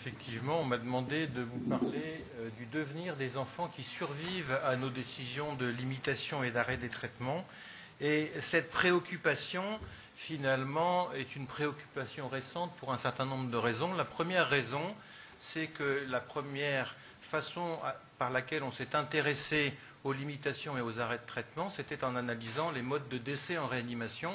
Effectivement, on m'a demandé de vous parler du devenir des enfants qui survivent à nos décisions de limitation et d'arrêt des traitements. Et cette préoccupation, finalement, est une préoccupation récente pour un certain nombre de raisons. La première raison, c'est que la première façon par laquelle on s'est intéressé aux limitations et aux arrêts de traitement, c'était en analysant les modes de décès en réanimation.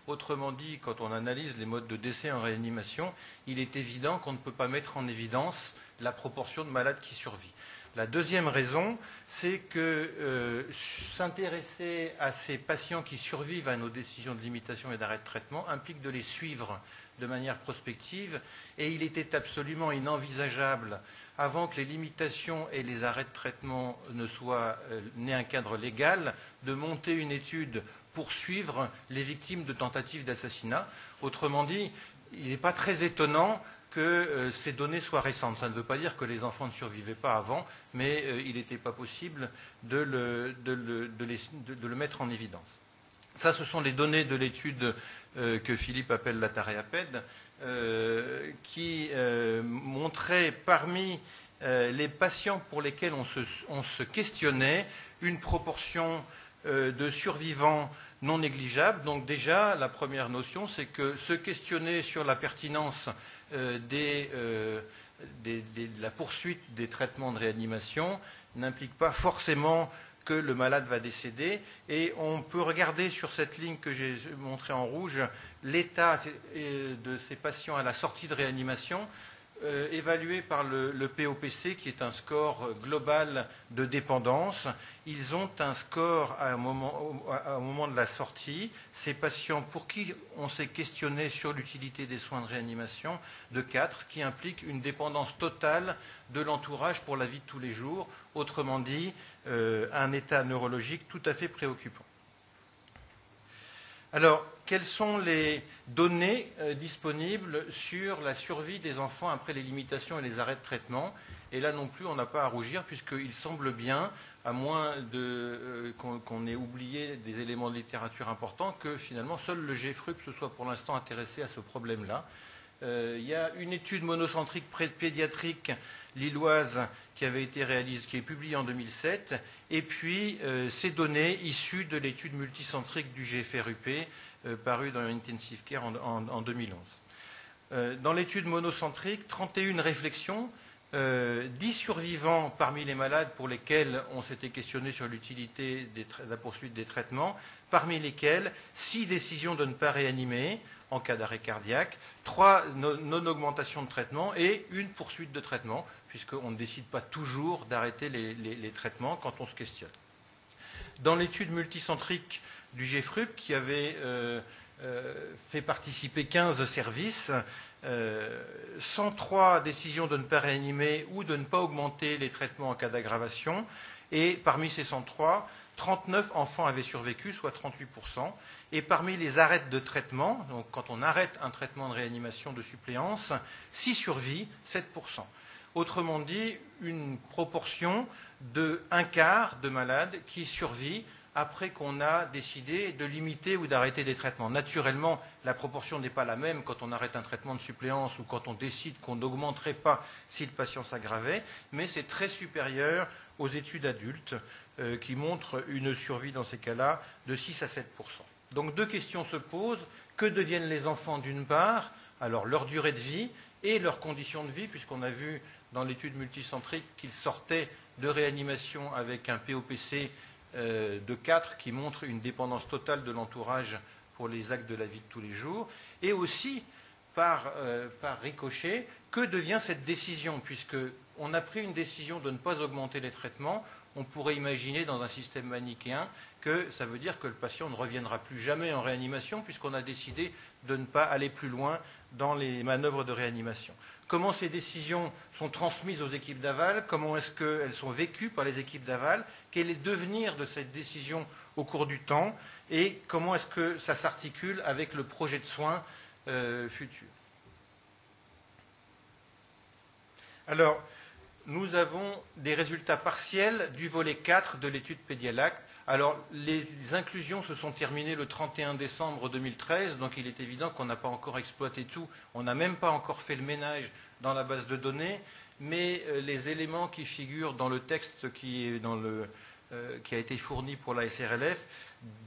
Autrement dit, quand on analyse les modes de décès en réanimation, il est évident qu'on ne peut pas mettre en évidence la proportion de malades qui survivent. La deuxième raison, c'est que s'intéresser à ces patients qui survivent à nos décisions de limitation et d'arrêt de traitement implique de les suivre de manière prospective, et il était absolument inenvisageable, avant que les limitations et les arrêts de traitement n'aient un cadre légal, de monter une étude pour suivre les victimes de tentatives d'assassinat. Autrement dit, il n'est pas très étonnant que ces données soient récentes. Ça ne veut pas dire que les enfants ne survivaient pas avant, mais il n'était pas possible de le mettre en évidence. Ça, ce sont les données de l'étude que Philippe appelle la Taréapède, qui montrait parmi les patients pour lesquels on se questionnait une proportion de survivants non négligeable. Donc déjà, la première notion, c'est que se questionner sur la pertinence de la poursuite des traitements de réanimation n'implique pas forcément que le malade va décéder. Et on peut regarder sur cette ligne que j'ai montrée en rouge l'état de ces patients à la sortie de réanimation, évalué par le POPC, qui est un score global de dépendance. Ils ont un score au moment de la sortie, ces patients pour qui on s'est questionné sur l'utilité des soins de réanimation, de 4, qui implique une dépendance totale de l'entourage pour la vie de tous les jours, autrement dit, un état neurologique tout à fait préoccupant. Alors, quelles sont les données disponibles sur la survie des enfants après les limitations et les arrêts de traitement? Et là non plus, on n'a pas à rougir, puisqu'il semble bien, à moins qu'on ait oublié des éléments de littérature importants, que finalement seul le GFRUP se soit pour l'instant intéressé à ce problème-là. Il y a une étude monocentrique pédiatrique lilloise qui avait été réalisée, qui est publiée en 2007, et puis ces données issues de l'étude multicentrique du GFRUP, parue dans Intensive Care en 2011. Dans l'étude monocentrique, 31 réflexions, 10 survivants parmi les malades pour lesquels on s'était questionné sur l'utilité de la poursuite des traitements, parmi lesquels 6 décisions de ne pas réanimer en cas d'arrêt cardiaque, 3 non-augmentations de traitement et une poursuite de traitement, puisqu'on ne décide pas toujours d'arrêter les traitements quand on se questionne. Dans l'étude multicentrique du GFRUP, qui avait fait participer 15 services, 103 décisions de ne pas réanimer ou de ne pas augmenter les traitements en cas d'aggravation, et parmi ces 103, 39 enfants avaient survécu, soit 38%, et parmi les arrêts de traitement, donc quand on arrête un traitement de réanimation de suppléance, 6 survies, 7%. Autrement dit, une proportion de 1/4 de malades qui survit après qu'on a décidé de limiter ou d'arrêter des traitements. Naturellement, la proportion n'est pas la même quand on arrête un traitement de suppléance ou quand on décide qu'on n'augmenterait pas si le patient s'aggravait, mais c'est très supérieur aux études adultes qui montrent une survie dans ces cas-là de 6 à 7%. Donc 2 questions se posent. Que deviennent les enfants d'une part? Alors leur durée de vie et leurs conditions de vie, puisqu'on a vu dans l'étude multicentrique qu'ils sortaient de réanimation avec un POPC de 4 qui montre une dépendance totale de l'entourage pour les actes de la vie de tous les jours. Et aussi, par ricochet, que devient cette décision? Puisqu'on a pris une décision de ne pas augmenter les traitements, on pourrait imaginer dans un système manichéen que ça veut dire que le patient ne reviendra plus jamais en réanimation puisqu'on a décidé de ne pas aller plus loin dans les manœuvres de réanimation. Comment ces décisions sont transmises aux équipes d'aval? Comment est-ce qu'elles sont vécues par les équipes d'aval? Quel est le devenir de cette décision au cours du temps? Et comment est-ce que ça s'articule avec le projet de soins futur? Alors, nous avons des résultats partiels du volet 4 de l'étude Pédialac Alors, les inclusions se sont terminées le 31 décembre 2013, donc il est évident qu'on n'a pas encore exploité tout, on n'a même pas encore fait le ménage dans la base de données, mais les éléments qui figurent dans le texte qui a été fourni pour la SRLF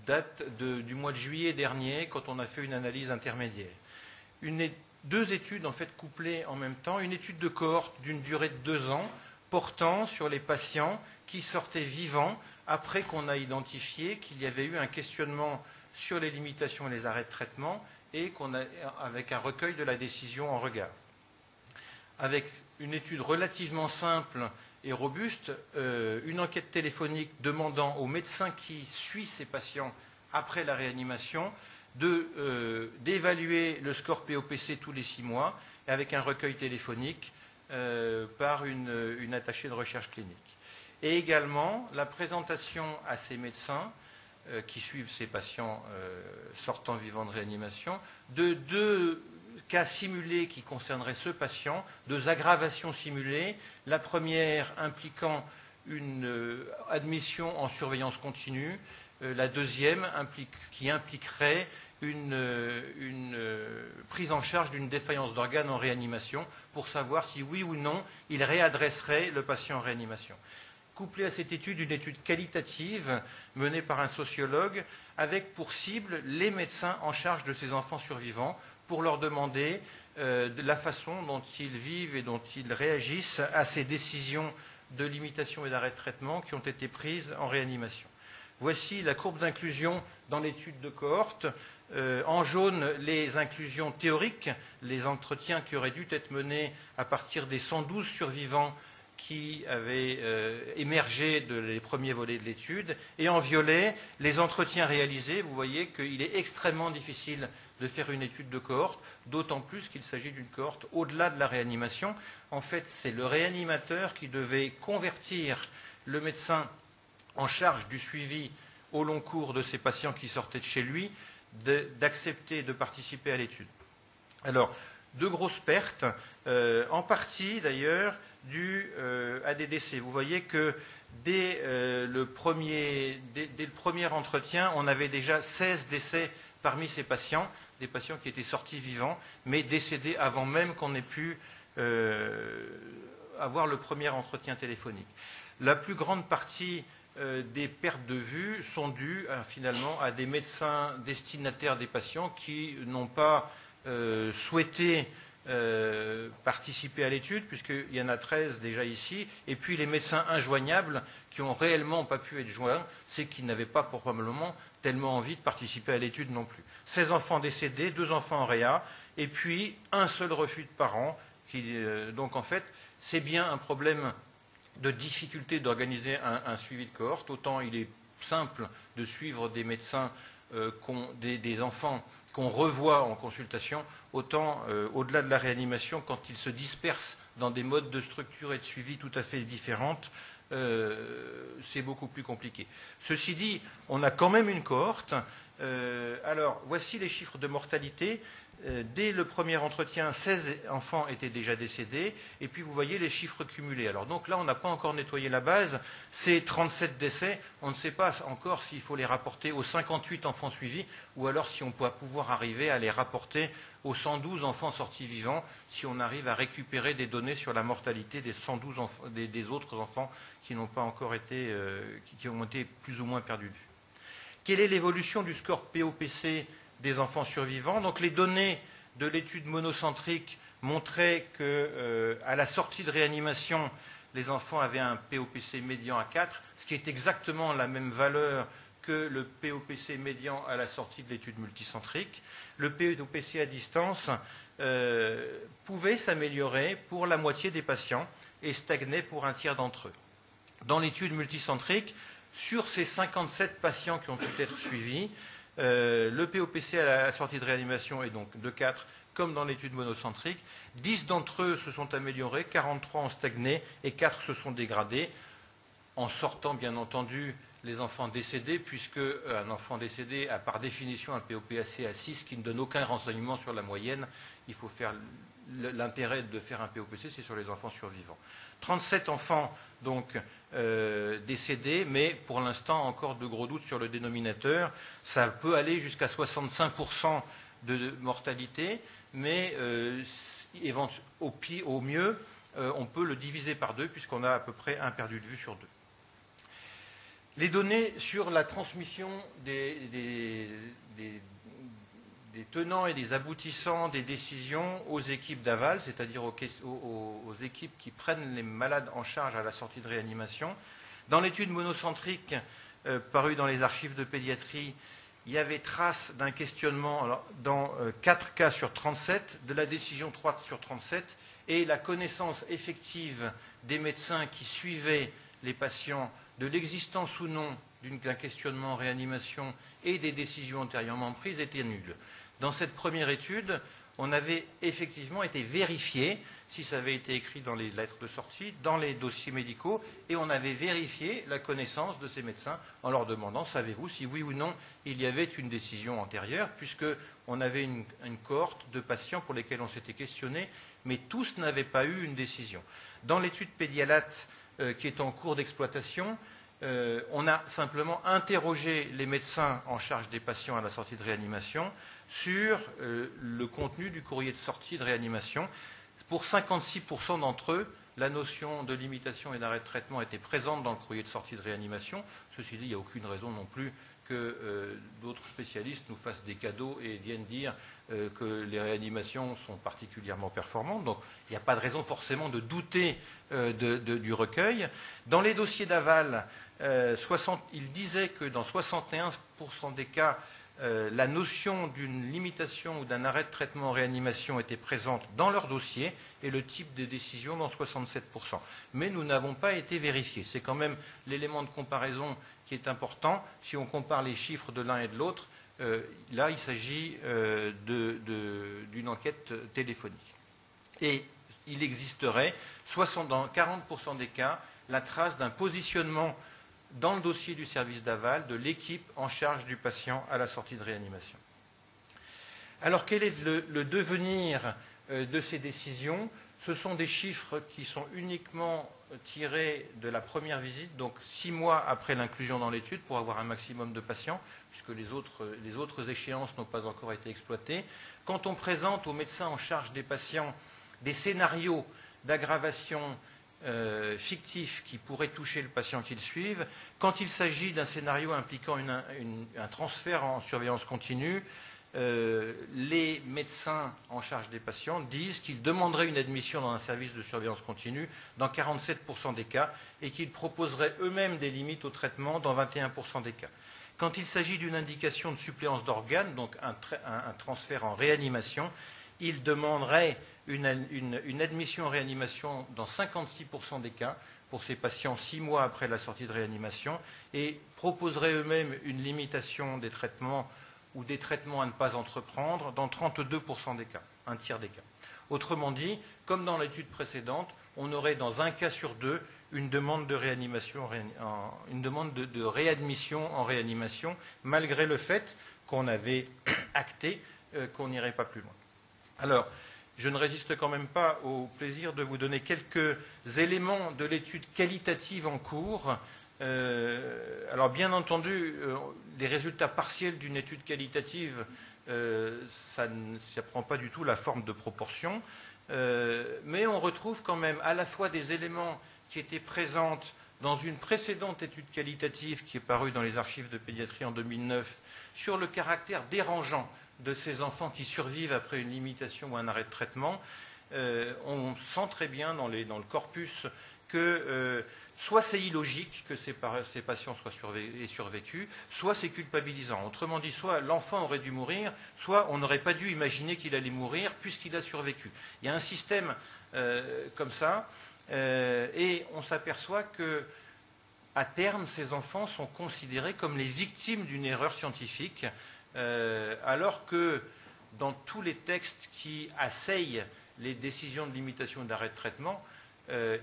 datent du mois de juillet dernier, quand on a fait une analyse intermédiaire. Deux études en fait couplées en même temps, une étude de cohorte d'une durée de 2 ans portant sur les patients qui sortaient vivants après qu'on a identifié qu'il y avait eu un questionnement sur les limitations et les arrêts de traitement et avec un recueil de la décision en regard. Avec une étude relativement simple et robuste, une enquête téléphonique demandant au médecin qui suit ces patients après la réanimation d'évaluer le score POPC tous les 6 mois, avec un recueil téléphonique par une attachée de recherche clinique. Et également la présentation à ces médecins qui suivent ces patients sortant vivants de réanimation de 2 cas simulés qui concerneraient ce patient, 2 aggravations simulées, la première impliquant une admission en surveillance continue, la deuxième qui impliquerait une prise en charge d'une défaillance d'organes en réanimation pour savoir si oui ou non il réadresserait le patient en réanimation. Couplée à cette étude, une étude qualitative menée par un sociologue avec pour cible les médecins en charge de ces enfants survivants pour leur demander de la façon dont ils vivent et dont ils réagissent à ces décisions de limitation et d'arrêt de traitement qui ont été prises en réanimation. Voici la courbe d'inclusion dans l'étude de cohorte. En jaune, les inclusions théoriques, les entretiens qui auraient dû être menés à partir des 112 survivants qui avaient émergé des premiers volets de l'étude. Et en violet, les entretiens réalisés. Vous voyez qu'il est extrêmement difficile de faire une étude de cohorte, d'autant plus qu'il s'agit d'une cohorte au-delà de la réanimation. En fait, c'est le réanimateur qui devait convertir le médecin en charge du suivi au long cours de ces patients qui sortaient de chez lui, d'accepter de participer à l'étude. Alors, 2 grosses pertes, en partie d'ailleurs dues à des décès. Vous voyez que dès le premier entretien, on avait déjà 16 décès parmi ces patients, des patients qui étaient sortis vivants, mais décédés avant même qu'on ait pu avoir le premier entretien téléphonique. La plus grande partie des pertes de vue sont dues finalement à des médecins destinataires des patients qui n'ont pas souhaité participer à l'étude, puisqu'il y en a 13 déjà ici, et puis les médecins injoignables qui n'ont réellement pas pu être joints, c'est qu'ils n'avaient pas probablement tellement envie de participer à l'étude non plus. 16 enfants décédés, 2 enfants en réa, et puis un seul refus de parents. Donc en fait, c'est bien un problème de difficulté d'organiser un suivi de cohorte. Autant il est simple de suivre des médecins, des enfants qu'on revoit en consultation, autant au-delà de la réanimation, quand ils se dispersent dans des modes de structure et de suivi tout à fait différentes, c'est beaucoup plus compliqué. Ceci dit, on a quand même une cohorte. Alors, voici les chiffres de mortalité. Dès le premier entretien, 16 enfants étaient déjà décédés, et puis vous voyez les chiffres cumulés. Alors donc là, on n'a pas encore nettoyé la base, c'est 37 décès, on ne sait pas encore s'il faut les rapporter aux 58 enfants suivis, ou alors si on peut pouvoir arriver à les rapporter aux 112 enfants sortis vivants, si on arrive à récupérer des données sur la mortalité des 112 des autres enfants qui n'ont pas encore été, qui ont été plus ou moins perdus de vue. Quelle est l'évolution du score POPC des enfants survivants? Donc les données de l'étude monocentrique montraient qu'à la sortie de réanimation, les enfants avaient un POPC médian à 4, ce qui est exactement la même valeur que le POPC médian à la sortie de l'étude multicentrique. Le POPC à distance pouvait s'améliorer pour la moitié des patients et stagnait pour un tiers d'entre eux. Dans l'étude multicentrique, sur ces 57 patients qui ont pu être suivis, le POPC à la sortie de réanimation est donc de 4, comme dans l'étude monocentrique. 10 d'entre eux se sont améliorés, 43 ont stagné et 4 se sont dégradés, en sortant bien entendu les enfants décédés, puisque un enfant décédé a par définition un POPC à 6 qui ne donne aucun renseignement sur la moyenne. Il faut faire l'intérêt de faire un POPC, c'est sur les enfants survivants. 37 enfants donc décédés, mais pour l'instant encore de gros doutes sur le dénominateur. Ça peut aller jusqu'à 65% de mortalité, mais au mieux, on peut le diviser par 2 puisqu'on a à peu près un perdu de vue sur 2. Les données sur la transmission des tenants et des aboutissants des décisions aux équipes d'aval, c'est-à-dire aux équipes qui prennent les malades en charge à la sortie de réanimation. Dans l'étude monocentrique parue dans les archives de pédiatrie, il y avait trace d'un questionnement dans 4 cas sur 37, de la décision 3 sur 37, et la connaissance effective des médecins qui suivaient les patients de l'existence ou non d'un questionnement en réanimation et des décisions antérieurement prises était nulle. Dans cette première étude, on avait effectivement été vérifié, si ça avait été écrit dans les lettres de sortie, dans les dossiers médicaux, et on avait vérifié la connaissance de ces médecins en leur demandant, savez-vous si oui ou non il y avait une décision antérieure, puisqu'on avait une cohorte de patients pour lesquels on s'était questionné, mais tous n'avaient pas eu une décision. Dans l'étude Pédialat qui est en cours d'exploitation, on a simplement interrogé les médecins en charge des patients à la sortie de réanimation sur le contenu du courrier de sortie de réanimation. Pour 56% d'entre eux, la notion de limitation et d'arrêt de traitement était présente dans le courrier de sortie de réanimation. Ceci dit, il n'y a aucune raison non plus que d'autres spécialistes nous fassent des cadeaux et viennent dire que les réanimations sont particulièrement performantes. Donc, il n'y a pas de raison forcément de douter du recueil. Dans les dossiers d'aval, il disait que dans 61% des cas, la notion d'une limitation ou d'un arrêt de traitement en réanimation était présente dans leur dossier et le type de décision dans 67%. Mais nous n'avons pas été vérifiés. C'est quand même l'élément de comparaison qui est important. Si on compare les chiffres de l'un et de l'autre, là, il s'agit d'une enquête téléphonique. Et il existerait, dans 40% des cas, la trace d'un positionnement dans le dossier du service d'aval de l'équipe en charge du patient à la sortie de réanimation. Alors, quel est le devenir de ces décisions? Ce sont des chiffres qui sont uniquement tirés de la première visite, donc 6 mois après l'inclusion dans l'étude, pour avoir un maximum de patients, puisque les autres échéances n'ont pas encore été exploitées. Quand on présente aux médecins en charge des patients des scénarios d'aggravation fictifs qui pourraient toucher le patient qu'ils suivent, quand il s'agit d'un scénario impliquant un transfert en surveillance continue, les médecins en charge des patients disent qu'ils demanderaient une admission dans un service de surveillance continue dans 47% des cas et qu'ils proposeraient eux-mêmes des limites au traitement dans 21% des cas. Quand il s'agit d'une indication de suppléance d'organes, donc un transfert en réanimation, ils demanderaient une admission en réanimation dans 56% des cas pour ces patients 6 mois après la sortie de réanimation et proposeraient eux-mêmes une limitation des traitements ou des traitements à ne pas entreprendre dans 32% des cas, un tiers des cas. Autrement dit, comme dans l'étude précédente, on aurait dans un cas sur 2 une demande de réanimation, une demande de réadmission en réanimation, malgré le fait qu'on avait acté qu'on n'irait pas plus loin. Alors, je ne résiste quand même pas au plaisir de vous donner quelques éléments de l'étude qualitative en cours. Alors, bien entendu, des résultats partiels d'une étude qualitative, ça ne prend pas du tout la forme de proportion, mais on retrouve quand même à la fois des éléments qui étaient présents dans une précédente étude qualitative qui est parue dans les archives de pédiatrie en 2009 sur le caractère dérangeant de ces enfants qui survivent après une limitation ou un arrêt de traitement. On sent très bien dans le corpus que soit c'est illogique que ces patients aient survécu, soit c'est culpabilisant. Autrement dit, soit l'enfant aurait dû mourir, soit on n'aurait pas dû imaginer qu'il allait mourir puisqu'il a survécu. Il y a un système comme ça, et on s'aperçoit que à terme, ces enfants sont considérés comme les victimes d'une erreur scientifique, alors que dans tous les textes qui asseillent les décisions de limitation et d'arrêt de traitement,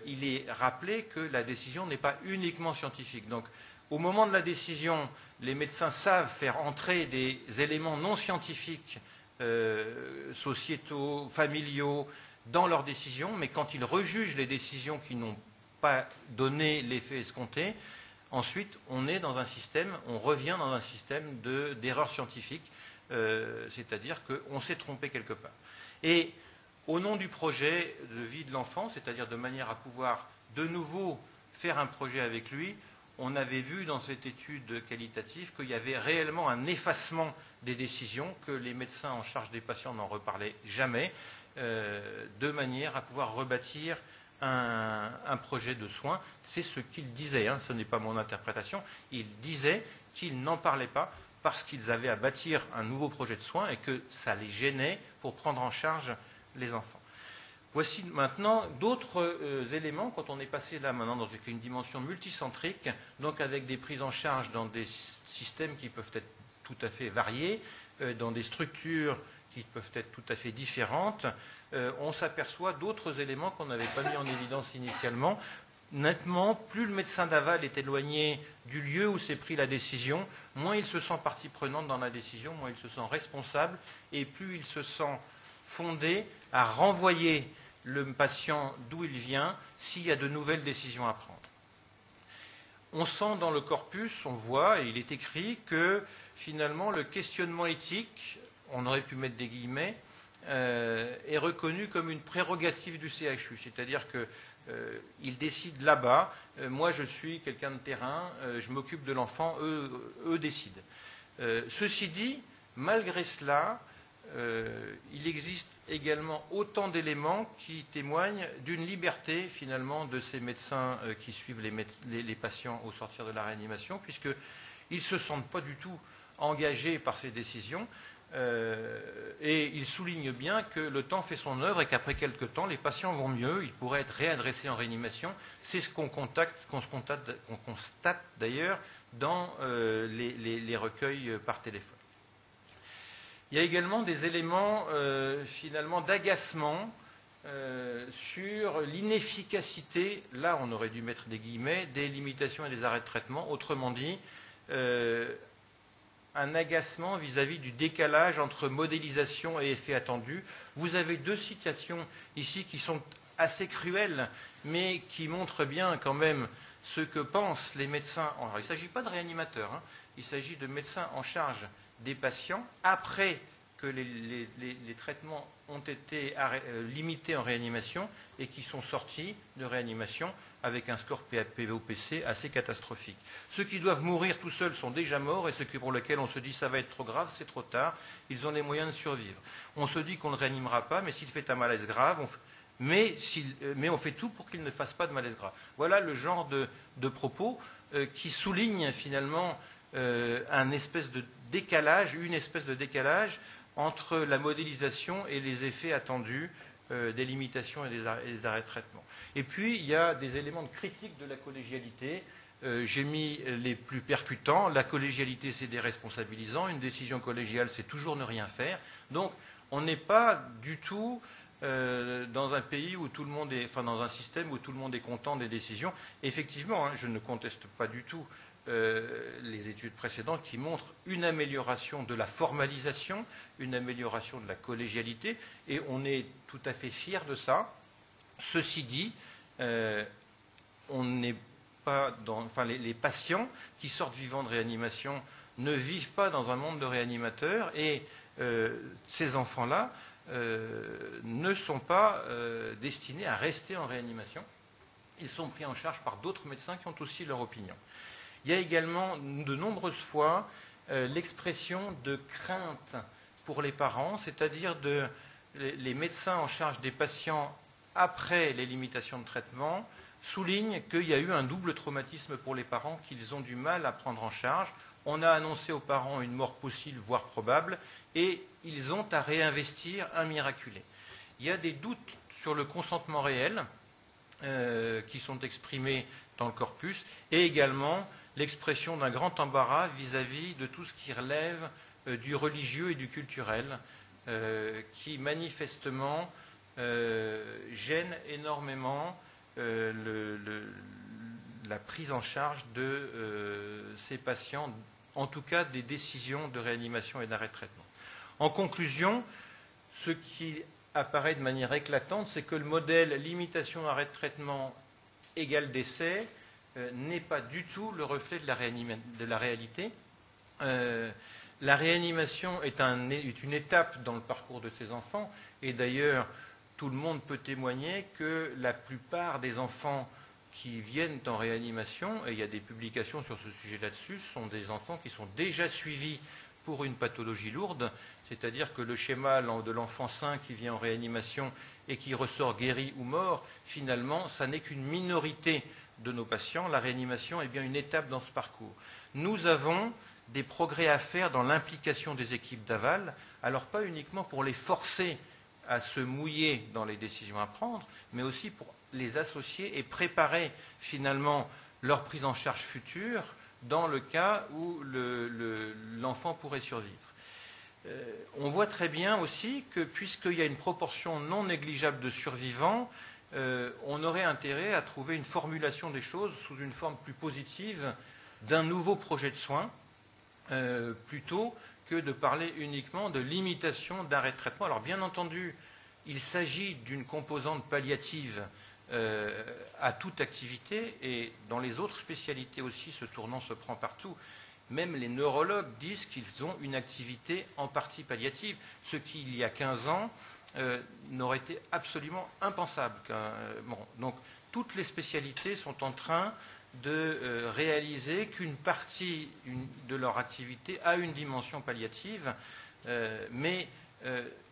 il est rappelé que la décision n'est pas uniquement scientifique. Donc, au moment de la décision, les médecins savent faire entrer des éléments non scientifiques, sociétaux, familiaux, dans leurs décisions, mais quand ils rejugent les décisions qui n'ont pas donné l'effet escompté, ensuite on revient dans un système d'erreur scientifique, c'est-à-dire qu'on s'est trompé quelque part. Et au nom du projet de vie de l'enfant, c'est-à-dire de manière à pouvoir de nouveau faire un projet avec lui, on avait vu dans cette étude qualitative qu'il y avait réellement un effacement des décisions, que les médecins en charge des patients n'en reparlaient jamais, de manière à pouvoir rebâtir un projet de soins. C'est ce qu'ils disaient, ce n'est pas mon interprétation. Ils disaient qu'ils n'en parlaient pas parce qu'ils avaient à bâtir un nouveau projet de soins et que ça les gênait pour prendre en charge les enfants. Voici maintenant d'autres éléments, quand on est passé là maintenant dans une dimension multicentrique, donc avec des prises en charge dans des systèmes qui peuvent être tout à fait variés, dans des structures qui peuvent être tout à fait différentes, on s'aperçoit d'autres éléments qu'on n'avait pas mis en évidence initialement. Nettement, plus le médecin d'aval est éloigné du lieu où s'est pris la décision, moins il se sent partie prenante dans la décision, moins il se sent responsable, et plus il se sent fondé à renvoyer le patient d'où il vient s'il y a de nouvelles décisions à prendre. On sent dans le corpus, on voit, et il est écrit, que finalement le questionnement éthique, on aurait pu mettre des guillemets, est reconnu comme une prérogative du CHU, c'est-à-dire qu'ils décident là-bas, moi je suis quelqu'un de terrain, je m'occupe de l'enfant, eux décident. Ceci dit, malgré cela, il existe également autant d'éléments qui témoignent d'une liberté finalement de ces médecins qui suivent les patients au sortir de la réanimation, puisqu'ils ne se sentent pas du tout engagés par ces décisions, et ils soulignent bien que le temps fait son œuvre et qu'après quelque temps, les patients vont mieux, ils pourraient être réadressés en réanimation. C'est ce qu'on constate d'ailleurs dans les recueils par téléphone. Il y a également des éléments finalement d'agacement sur l'inefficacité, là on aurait dû mettre des guillemets, des limitations et des arrêts de traitement. Autrement dit, un agacement vis-à-vis du décalage entre modélisation et effet attendu. Vous avez deux citations ici qui sont assez cruelles, mais qui montrent bien quand même ce que pensent les médecins. Alors, il ne s'agit pas de réanimateurs, il s'agit de médecins en charge des patients après que les traitements ont été limités en réanimation et qui sont sortis de réanimation avec un score PVO-PC assez catastrophique. Ceux qui doivent mourir tout seuls sont déjà morts et ceux pour lesquels on se dit ça va être trop grave, c'est trop tard, ils ont les moyens de survivre. On se dit qu'on ne réanimera pas, mais s'il fait un malaise grave, mais on fait tout pour qu'il ne fasse pas de malaise grave. Voilà le genre de propos qui soulignent finalement une espèce de décalage entre la modélisation et les effets attendus des limitations et des arrêts de traitement. Et puis, il y a des éléments de critique de la collégialité. J'ai mis les plus percutants. La collégialité, c'est déresponsabilisant. Une décision collégiale, c'est toujours ne rien faire. Donc, on n'est pas du tout dans un pays où tout le monde est, enfin, dans un système où tout le monde est content des décisions. Effectivement, je ne conteste pas du tout les études précédentes qui montrent une amélioration de la formalisation, une amélioration de la collégialité, et on est tout à fait fiers de ça. Ceci dit, on n'est pas les patients qui sortent vivants de réanimation ne vivent pas dans un monde de réanimateurs, et ces enfants-là ne sont pas destinés à rester en réanimation. Ils sont pris en charge par d'autres médecins qui ont aussi leur opinion. Il y a également de nombreuses fois l'expression de crainte pour les parents, c'est-à-dire les médecins en charge des patients après les limitations de traitement soulignent qu'il y a eu un double traumatisme pour les parents qu'ils ont du mal à prendre en charge. On a annoncé aux parents une mort possible, voire probable, et ils ont à réinvestir un miraculé. Il y a des doutes sur le consentement réel qui sont exprimés dans le corpus, et également l'expression d'un grand embarras vis-à-vis de tout ce qui relève du religieux et du culturel, qui manifestement gêne énormément la prise en charge de ces patients, en tout cas des décisions de réanimation et d'arrêt de traitement. En conclusion, ce qui apparaît de manière éclatante, c'est que le modèle limitation, arrêt de traitement égale décès n'est pas du tout le reflet de la réalité. La réanimation est une étape dans le parcours de ces enfants, et d'ailleurs, tout le monde peut témoigner que la plupart des enfants qui viennent en réanimation, et il y a des publications sur ce sujet là-dessus, sont des enfants qui sont déjà suivis pour une pathologie lourde, c'est-à-dire que le schéma de l'enfant sain qui vient en réanimation et qui ressort guéri ou mort, finalement, ça n'est qu'une minorité de nos patients. La réanimation est bien une étape dans ce parcours. Nous avons des progrès à faire dans l'implication des équipes d'aval, alors pas uniquement pour les forcer à se mouiller dans les décisions à prendre, mais aussi pour les associer et préparer finalement leur prise en charge future dans le cas où l'enfant pourrait survivre. On voit très bien aussi que puisqu'il y a une proportion non négligeable de survivants, on aurait intérêt à trouver une formulation des choses sous une forme plus positive d'un nouveau projet de soins, plutôt que de parler uniquement de limitation d'arrêt de traitement. Alors bien entendu, il s'agit d'une composante palliative à toute activité, et dans les autres spécialités aussi, ce tournant se prend partout. Même les neurologues disent qu'ils ont une activité en partie palliative, ce qui, il y a 15 ans, n'aurait été absolument impensable. Donc, toutes les spécialités sont en train de réaliser qu'une partie de leur activité a une dimension palliative, mais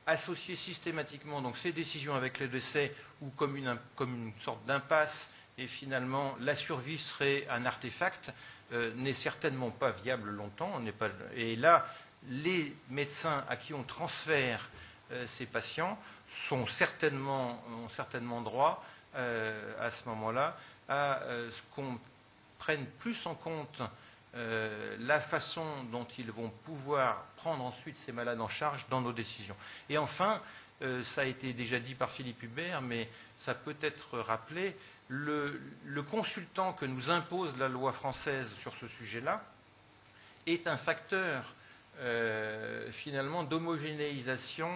associer systématiquement donc, ces décisions avec le décès ou comme une sorte d'impasse, et finalement la survie serait un artefact, n'est certainement pas viable longtemps. Et là, les médecins à qui on transfère ces patients ont certainement droit à ce moment-là à ce qu'on prenne plus en compte la façon dont ils vont pouvoir prendre ensuite ces malades en charge dans nos décisions. Et enfin, ça a été déjà dit par Philippe Hubert, mais ça peut être rappelé, le consultant que nous impose la loi française sur ce sujet-là est un facteur finalement d'homogénéisation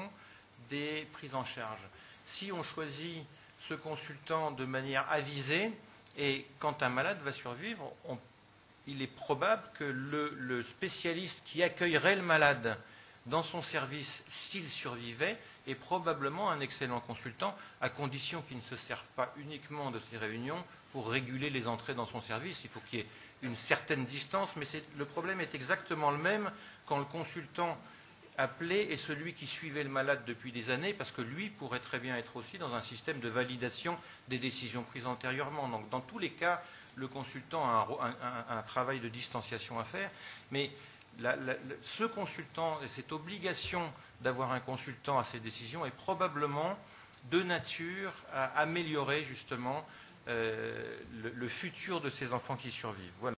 des prises en charge. Si on choisit ce consultant de manière avisée, et quand un malade va survivre, il est probable que le spécialiste qui accueillerait le malade dans son service, s'il survivait, est probablement un excellent consultant, à condition qu'il ne se serve pas uniquement de ces réunions pour réguler les entrées dans son service. Il faut qu'il y ait une certaine distance, mais le problème est exactement le même quand le consultant appelé est celui qui suivait le malade depuis des années, parce que lui pourrait très bien être aussi dans un système de validation des décisions prises antérieurement. Donc, dans tous les cas, le consultant a un travail de distanciation à faire, mais ce consultant et cette obligation d'avoir un consultant à ces décisions est probablement de nature à améliorer justement le futur de ces enfants qui survivent. Voilà.